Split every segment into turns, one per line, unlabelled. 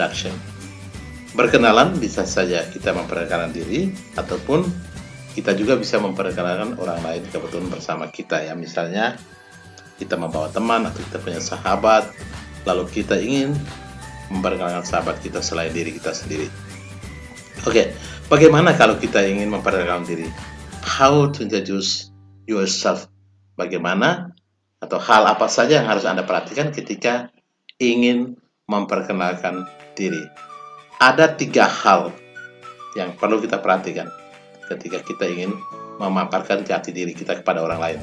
introduction. Berkenalan bisa saja kita memperkenalkan diri, ataupun kita juga bisa memperkenalkan orang lain kebetulan bersama kita ya. Misalnya kita membawa teman atau kita punya sahabat, lalu kita ingin memperkenalkan sahabat kita selain diri kita sendiri. Oke, bagaimana kalau kita ingin memperkenalkan diri? How to introduce yourself? Bagaimana atau hal apa saja yang harus Anda perhatikan ketika ingin memperkenalkan diri? Ada 3 hal yang perlu kita perhatikan ketika kita ingin memaparkan jati diri kita kepada orang lain.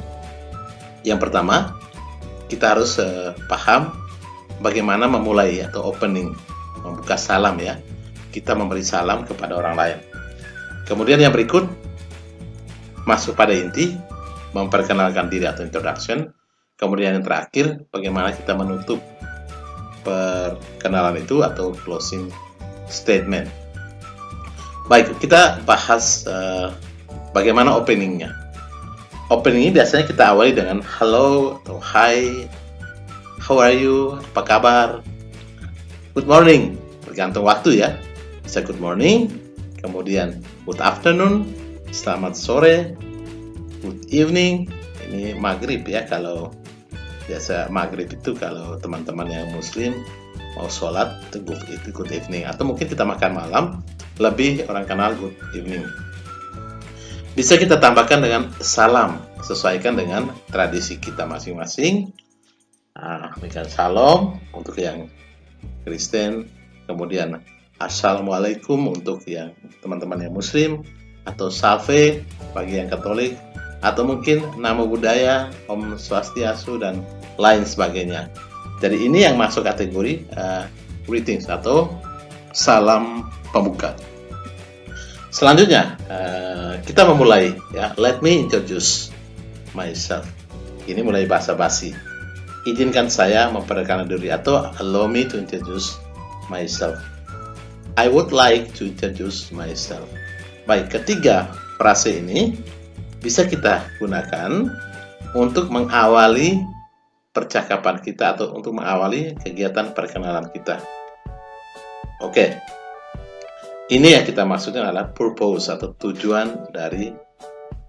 Yang pertama, kita harus paham bagaimana memulai atau opening, membuka salam ya. Kita memberi salam kepada orang lain. Kemudian yang berikut, masuk pada inti, memperkenalkan diri atau introduction. Kemudian yang terakhir, bagaimana kita menutup perkenalan itu atau closing statement. Baik, kita bahas bagaimana openingnya. Opening ini biasanya kita awali dengan hello atau hi, how are you, apa kabar, good morning, tergantung waktu ya. Bisa good morning, kemudian good afternoon, selamat sore, good evening, ini maghrib ya. Kalau biasa maghrib itu kalau teman-teman yang muslim mau sholat itu good evening, atau mungkin kita makan malam lebih orang kenal good evening. Bisa kita tambahkan dengan salam, sesuaikan dengan tradisi kita masing-masing. Berikan salam untuk yang Kristen, kemudian assalamualaikum untuk yang teman-teman yang muslim, atau salve bagi yang Katolik, atau mungkin namo buddhaya, om swastiastu, dan lain sebagainya. Jadi ini yang masuk kategori greetings atau salam pembuka. Selanjutnya kita memulai ya. Let me introduce myself. Ini mulai basa-basi. Izinkan saya memperkenalkan diri atau allow me to introduce myself. I would like to introduce myself. Baik, ketiga frase ini bisa kita gunakan untuk mengawali percakapan kita atau untuk mengawali kegiatan perkenalan kita. Oke. Ini yang kita maksudnya adalah purpose atau tujuan dari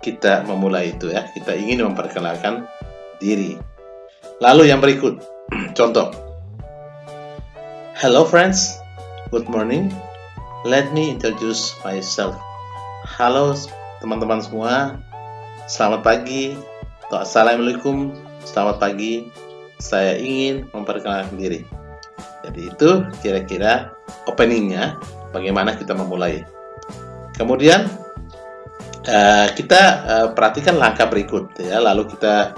kita memulai itu ya. Kita ingin memperkenalkan diri. Lalu yang berikut, contoh. Hello friends, good morning. Let me introduce myself. Halo teman-teman semua, selamat pagi atau assalamualaikum, selamat pagi. Saya ingin memperkenalkan diri. Jadi itu kira-kira openingnya, bagaimana kita memulai. Kemudian kita perhatikan langkah berikut ya. Lalu kita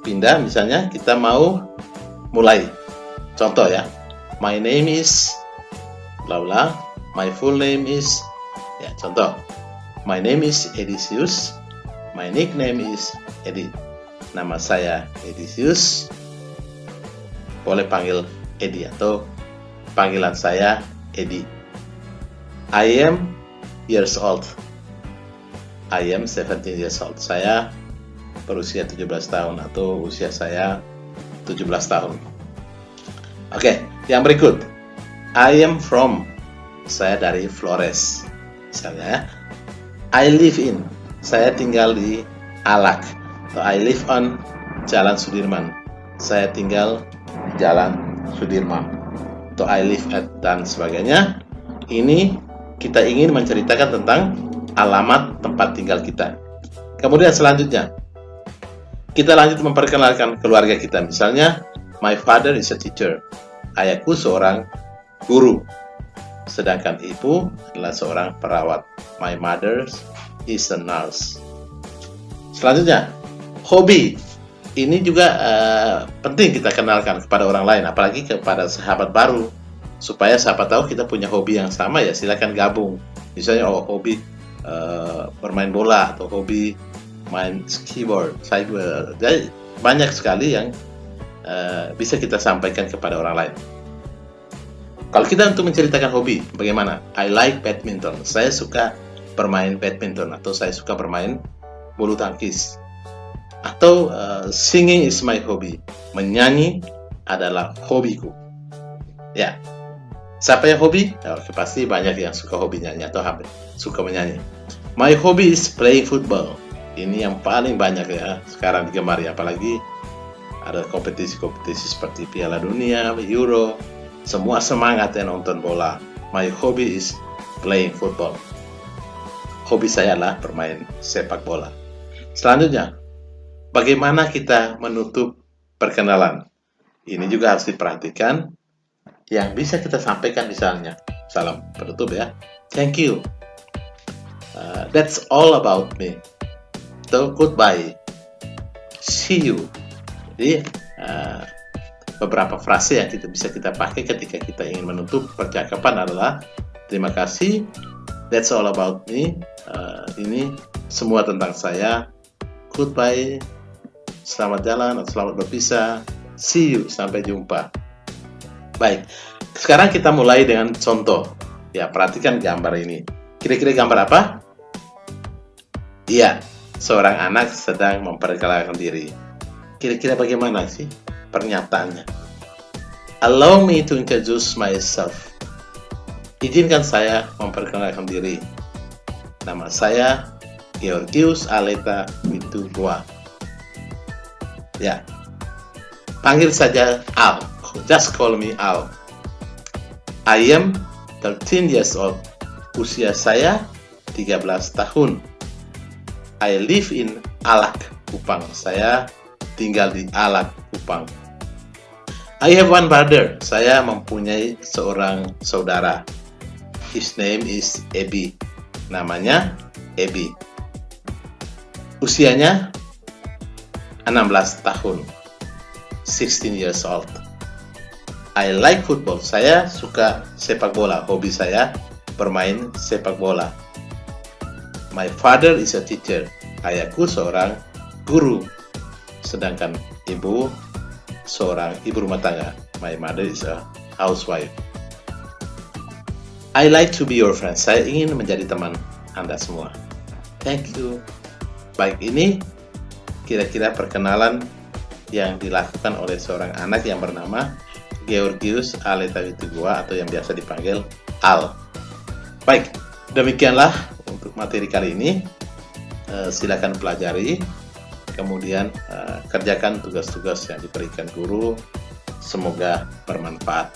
pindah, misalnya kita mau mulai. Contoh ya, my name is bla bla, my full name is ya. Contoh, my name is Edisius, my nickname is Edi. Nama saya Edisius, boleh panggil Edi atau panggilan saya Edi. I am years old. I am 17 years old. Saya berusia 17 tahun atau usia saya 17 tahun. Oke, yang berikut. I am from. Saya dari Flores. Misalnya, I live in. Saya tinggal di Alak. Atau I live on Jalan Sudirman. Saya tinggal di Jalan Sudirman. Atau I live at dan sebagainya. Ini kita ingin menceritakan tentang alamat tempat tinggal kita. Kemudian selanjutnya, kita lanjut memperkenalkan keluarga kita. Misalnya, my father is a teacher. Ayahku seorang guru. Sedangkan ibu adalah seorang perawat. My mother is a nurse. Selanjutnya, hobi. Ini juga penting kita kenalkan kepada orang lain, apalagi kepada sahabat baru, supaya siapa tahu kita punya hobi yang sama ya. Silakan gabung. Misalnya hobi bermain bola atau hobi main keyboard, cyber. Jadi banyak sekali yang bisa kita sampaikan kepada orang lain. Kalau kita untuk menceritakan hobi, bagaimana? I like badminton. Saya suka bermain badminton atau saya suka bermain bulu tangkis. Atau singing is my hobby. Menyanyi adalah hobiku. Ya, siapa yang hobi? Oke, pasti banyak yang suka hobi nyanyi atau suka menyanyi. My hobby is playing football. Ini yang paling banyak ya sekarang digemari, apalagi ada kompetisi-kompetisi seperti Piala Dunia, Euro. Semua semangat ya nonton bola. My hobby is playing football. Hobi saya adalah bermain sepak bola. Selanjutnya, bagaimana kita menutup perkenalan? Ini juga harus diperhatikan. Yang bisa kita sampaikan misalnya, salam penutup ya. Thank you. That's all about me. So, goodbye. See you. Jadi, beberapa frase yang bisa kita pakai ketika kita ingin menutup percakapan adalah terima kasih. That's all about me. Ini semua tentang saya. Goodbye. Selamat jalan atau selamat berpisah. See you. Sampai jumpa. Baik, sekarang kita mulai dengan contoh. Ya, perhatikan gambar ini. Kira-kira gambar apa? Iya, seorang anak sedang memperkenalkan diri. Kira-kira bagaimana sih pernyataannya? Allow me to introduce myself. Izinkan saya memperkenalkan diri. Nama saya Georgius Aleta Witugwa. Ya, panggil saja Al. Just call me Al. I am 13 years old. Usia saya 13 tahun. I live in Alak, Kupang. Saya tinggal di Alak, Kupang. I have one brother. Saya mempunyai seorang saudara. His name is Ebi. Namanya Ebi. Usianya 16 tahun. 16 years old. I like football. Saya suka sepak bola. Hobi saya bermain sepak bola. My father is a teacher. Ayahku seorang guru. Sedangkan ibu seorang ibu rumah tangga. My mother is a housewife. I like to be your friend. Saya ingin menjadi teman Anda semua. Thank you. Baik, ini kira-kira perkenalan yang dilakukan oleh seorang anak yang bernama Georgius Aleta Witugwa atau yang biasa dipanggil Al. Baik, demikianlah untuk materi kali ini. Silakan pelajari, kemudian kerjakan tugas-tugas yang diberikan guru. Semoga bermanfaat.